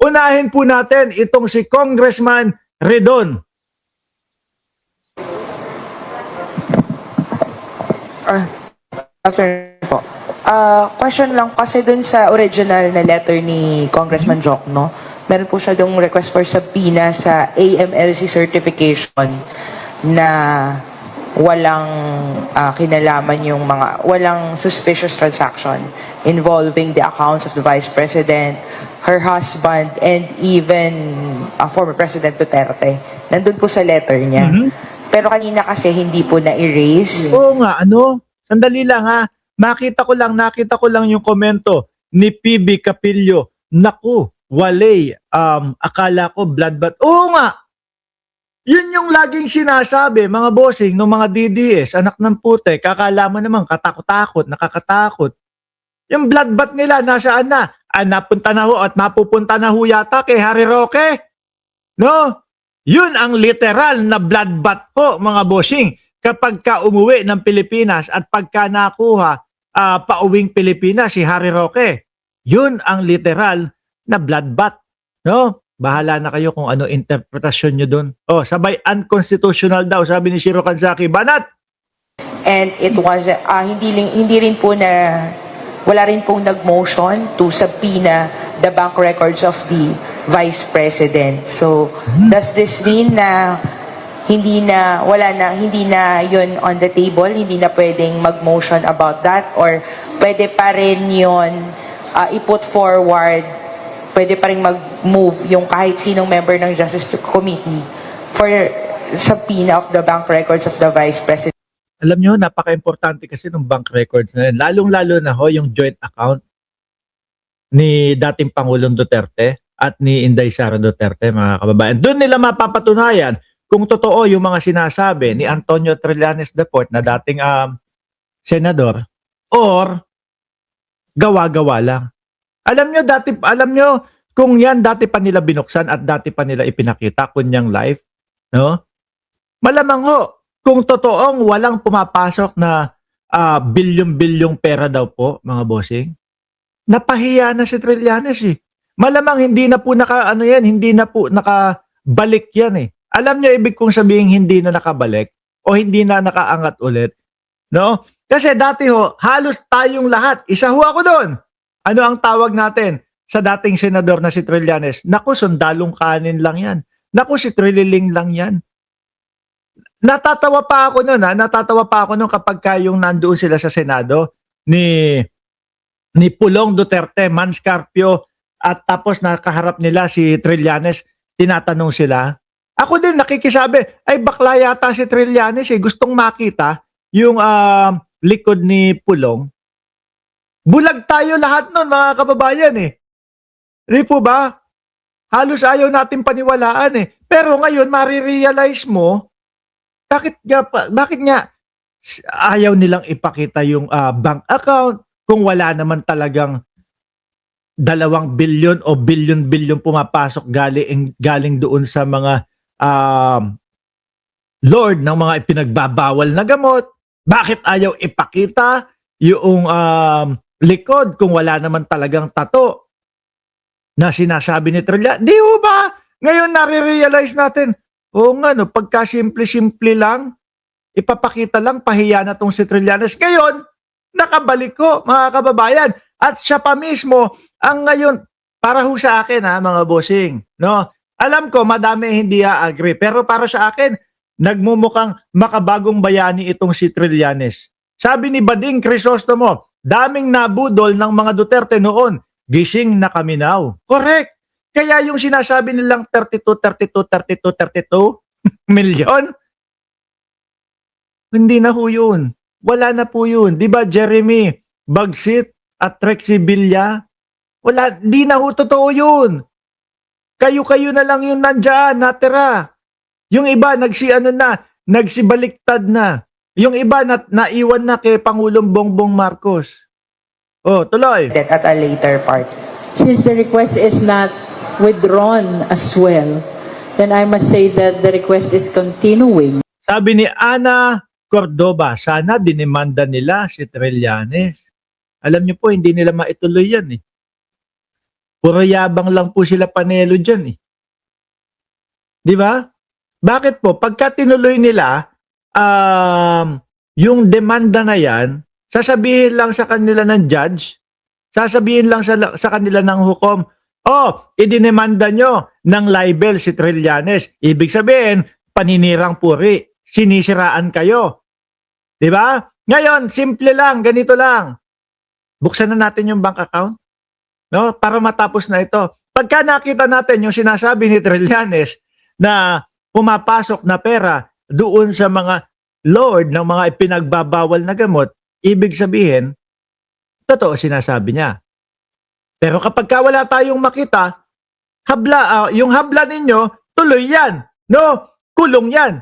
Unahin po natin itong si Congressman Redon. After po. Question lang kasi dun sa original na letter ni Congressman Jokno, meron po siya dong request for subpoena sa AMLC certification na walang kinalaman yung walang suspicious transaction involving the accounts of the Vice President, her husband, and even former President Duterte. Nandun po sa letter niya. Pero kanina kasi hindi po na-erase. Oo nga, sandali lang ha. Nakita ko lang yung komento ni PB Capillo. Naku, walay, akala ko bloodbath. Oo nga, yun yung laging sinasabi, mga bossing, ng mga DDS, anak ng pute, kakala mo naman, katakot-takot, nakakatakot. Yung bloodbath nila, nasaan na? Napunta na ho at mapupunta na ho yata kay Harry Roque. No? Yun ang literal na bloodbath po, mga bossing. Kapag ka umuwi ng Pilipinas at pagka nakuha pauwing Pilipinas si Harry Roque. Yun ang literal na bloodbath. No? Bahala na kayo kung ano interpretasyon nyo dun. Sabay unconstitutional daw, sabi ni Shiro Kanzaki. Banat! And it was, hindi rin po na, wala rin pong nag-motion to subpoena the bank records of the Vice President. So, does this mean na hindi na yun on the table, hindi na pwedeng mag-motion about that, or pwede pa rin yun i-put forward, pwede pa rin mag-move yung kahit sinong member ng Justice Committee for subpoena of the bank records of the Vice President? Alam nyo, napaka-importante kasi ng bank records na yun. Lalong-lalo na yung joint account ni dating Pangulong Duterte at ni Inday Sara Duterte, mga kababayan. Doon nila mapapatunayan kung totoo yung mga sinasabi ni Antonio Trillanes IV na dating senador or gawa-gawa lang. Alam nyo kung yan dati pa nila binuksan at dati pa nila ipinakita kunyang live, no? Malamang ho, kung totoong walang pumapasok na bilyong-bilyong pera daw po, mga bossing, napahiya na si Trillanes eh. Malamang hindi na po hindi na po nakabalik yan eh. Alam nyo ibig kong sabihin hindi na nakabalik o hindi na nakaangat ulit, no? Kasi dati ho, halos tayong lahat, isa ho ako doon. Ano ang tawag natin sa dating senador na si Trillanes? Naku, sundalong kanin lang yan. Naku, si Trililing lang yan. Natatawa pa ako noon kapag yung nandoon sila sa Senado ni Pulong Duterte, Manscarpio, at tapos nakaharap nila si Trillanes, tinatanong sila. Ako din nakikisabi, ay bakla yata si Trillanes gustong makita yung likod ni Pulong. Bulag tayo lahat nun, mga kababayan Hindi po ba? Halos ayaw natin paniwalaan Pero ngayon, marirealize mo, bakit nga ayaw nilang ipakita yung bank account kung wala naman talagang 2 bilyon o bilyon-bilyon pumapasok galing doon sa mga Lord ng mga ipinagbabawal na gamot. Bakit ayaw ipakita yung likod kung wala naman talagang tato na sinasabi ni Trillanes? Di ho ba? Ngayon nare-realize natin, pagka simple-simple lang, ipapakita lang, pahiya na tong si Trillanes. Ngayon, nakabalik ko, mga kababayan. At siya pa mismo, ang ngayon, para ho sa akin mga bossing, no? Alam ko, madami hindi agree, pero para sa akin, nagmumukhang makabagong bayani itong si Trillanes. Sabi ni Bading Crisostomo, daming nabudol ng mga Duterte noon, gising na kami now. Correct. Kaya yung sinasabi nilang 32 million, hindi na ho yun. Wala na po yun. Di ba Jeremy Bagsit at Trexie Villa? Wala, di na ho totoo yun. Kayo-kayo na lang yung nandyan, natira. Yung iba, nagsibaliktad na. Yung iba, naiwan na kay Pangulong Bongbong Marcos. Tuloy. At a later part. Since the request is not withdrawn as well, then I must say that the request is continuing. Sabi ni Ana Cordoba, sana dinimanda nila si Trillanes. Alam niyo po, hindi nila maituloy yan Puro yabang lang po sila Panelo dyan eh. Di ba? Bakit po? Pagka tinuloy nila, yung demanda na yan, sasabihin lang sa kanila ng judge, sasabihin lang sa kanila ng hukom, oh, idinemanda nyo ng libel si Trillanes. Ibig sabihin, paninirang puri, sinisiraan kayo. Di ba? Ngayon, simple lang, ganito lang. Buksan na natin yung bank account, no? Para matapos na ito. Pagka nakita natin yung sinasabi ni Trillanes na pumapasok na pera doon sa mga lord ng mga ipinagbabawal na gamot, ibig sabihin, totoo sinasabi niya. Pero kapag wala tayong makita, yung habla ninyo, tuloy yan. No? Kulong yan.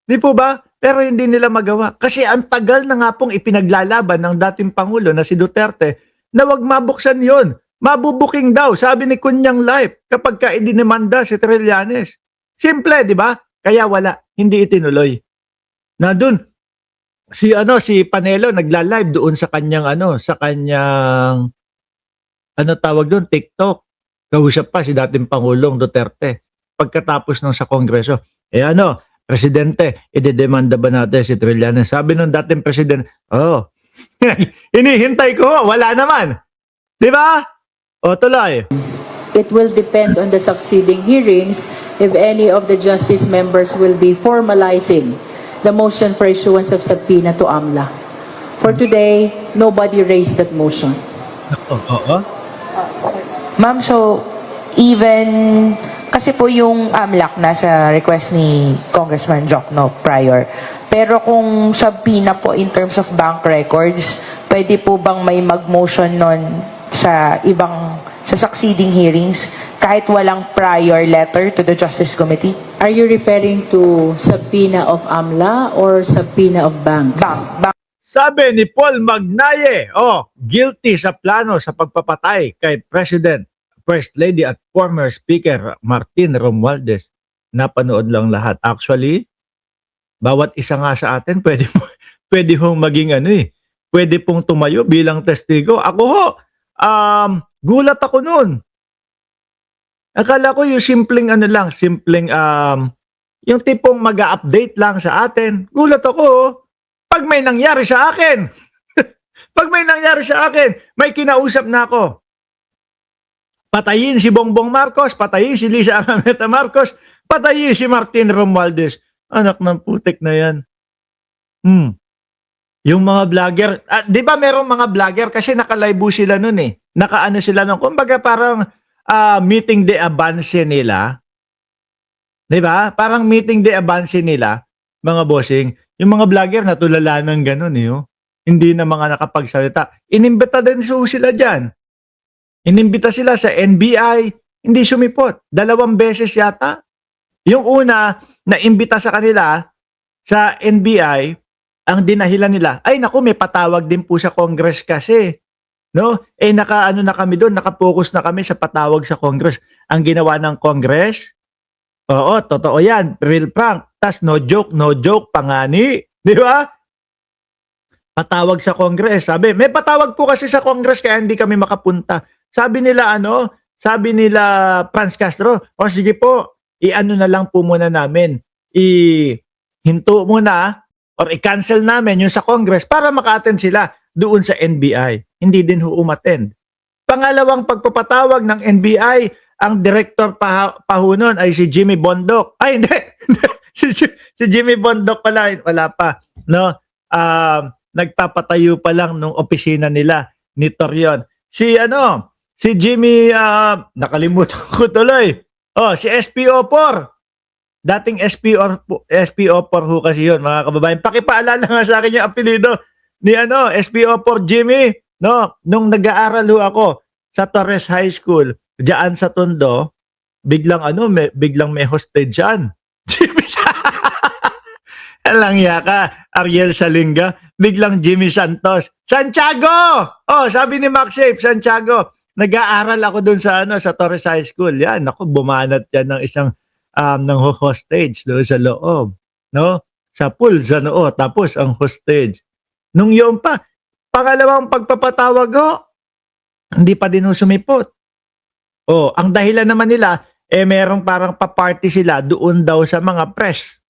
Di po ba? Pero hindi nila magawa. Kasi ang tagal na nga pong ipinaglalaban ng dating Pangulo na si Duterte na wag mabuksan yon. Mabubuking daw, sabi ni Kunyang Life, kapag idinimanda si Trillanes. Simple, di ba? Kaya wala, hindi itinuloy. Na dun, si Panelo nagla-live doon sa kanyang tawag doon, TikTok. Kausap pa si dating Pangulong Duterte pagkatapos ng sa Kongreso. Presidente, idedemanda ba natin si Trillanes? Sabi ng dating presidente, hinihintay ko, wala naman. Di ba? O, tuloy. It will depend on the succeeding hearings if any of the justice members will be formalizing the motion for issuance of subpoena to AMLA. For today, nobody raised that motion. Ma'am, so even kasi po yung AMLAC nasa request ni Congressman Jokno prior. Pero kung subpoena po in terms of bank records, pwede po bang may mag-motion nun sa succeeding hearings kahit walang prior letter to the Justice Committee? Are you referring to subpoena of AMLA or subpoena of banks? Bank. Sabi ni Paul Magnaye, guilty sa plano sa pagpapatay kay President, First Lady at former Speaker Martin Romualdez. Napanood lang lahat. Actually, bawat isa nga sa atin pwede hong maging pwede pong tumayo bilang testigo. Ako gulat ako noon. Akala ko yung simpleng yung tipong mag-update lang sa atin. Gulat ako pag may nangyari sa akin. Pag may nangyari sa akin, may kinausap na ako. Patayin si Bongbong Marcos, patayin si Lisa Araneta Marcos, patayin si Martin Romualdez. Anak ng putik na yan. Yung mga vlogger, di ba merong mga vlogger kasi nakalive sila nun eh. Nakaano sila nun. Kumbaga parang meeting de avance nila. Di ba? Parang meeting de avance nila, mga bossing. Yung mga vlogger natulala ng ganun eh. Hindi na mga nakapagsalita. Inimbita din sila dyan. Inimbita sila sa NBI, hindi sumipot. 2 beses yata. Yung una, naimbita sa kanila sa NBI, ang dinahilan nila, ay naku, may patawag din po sa Congress kasi. No? Nakaano na kami doon, nakapokus na kami sa patawag sa Congress. Ang ginawa ng Congress, oo, totoo yan, real prank. Tas no joke, pangani. Di ba? Patawag sa Congress. Sabi, may patawag po kasi sa Congress kaya hindi kami makapunta. Sabi nila Franz Castro, sige po, i-ano na lang po muna namin. Hinto muna or i-cancel namin yung sa Congress para maka-attend sila doon sa NBI. Hindi din umattend. Pangalawang pagpapatawag ng NBI, ang director pahunon ay si Jimmy Bondoc. Ay, hindi. si Jimmy Bondoc pala, wala pa. No? Nagpapatayo pa lang nung opisina nila ni Torion. Si Jimmy, nakalimutan ko tuloy. Si SPO4. Dating SPO4 ho kasi yun, mga kababayan. Pakipaalala nga sa akin yung apelido ni SPO4 Jimmy. No? Nung nag-aaral ho ako sa Torres High School, diyan sa Tondo, biglang may hostage dyan. Jimmy Alang yaka, Ariel Salinga, biglang Jimmy Santos. Santiago! Sabi ni Maxape, Santiago, nag-aaral ako dun sa Torres High School. Yan, ako, bumanat yan ng isang ng hostage doon sa loob. No? Sa pool, sa noo, tapos ang hostage. Nung yun pa, pangalawang pagpapatawag hindi pa din sumipot. Oh, ang dahilan naman nila, merong parang pa-party sila doon daw sa mga press.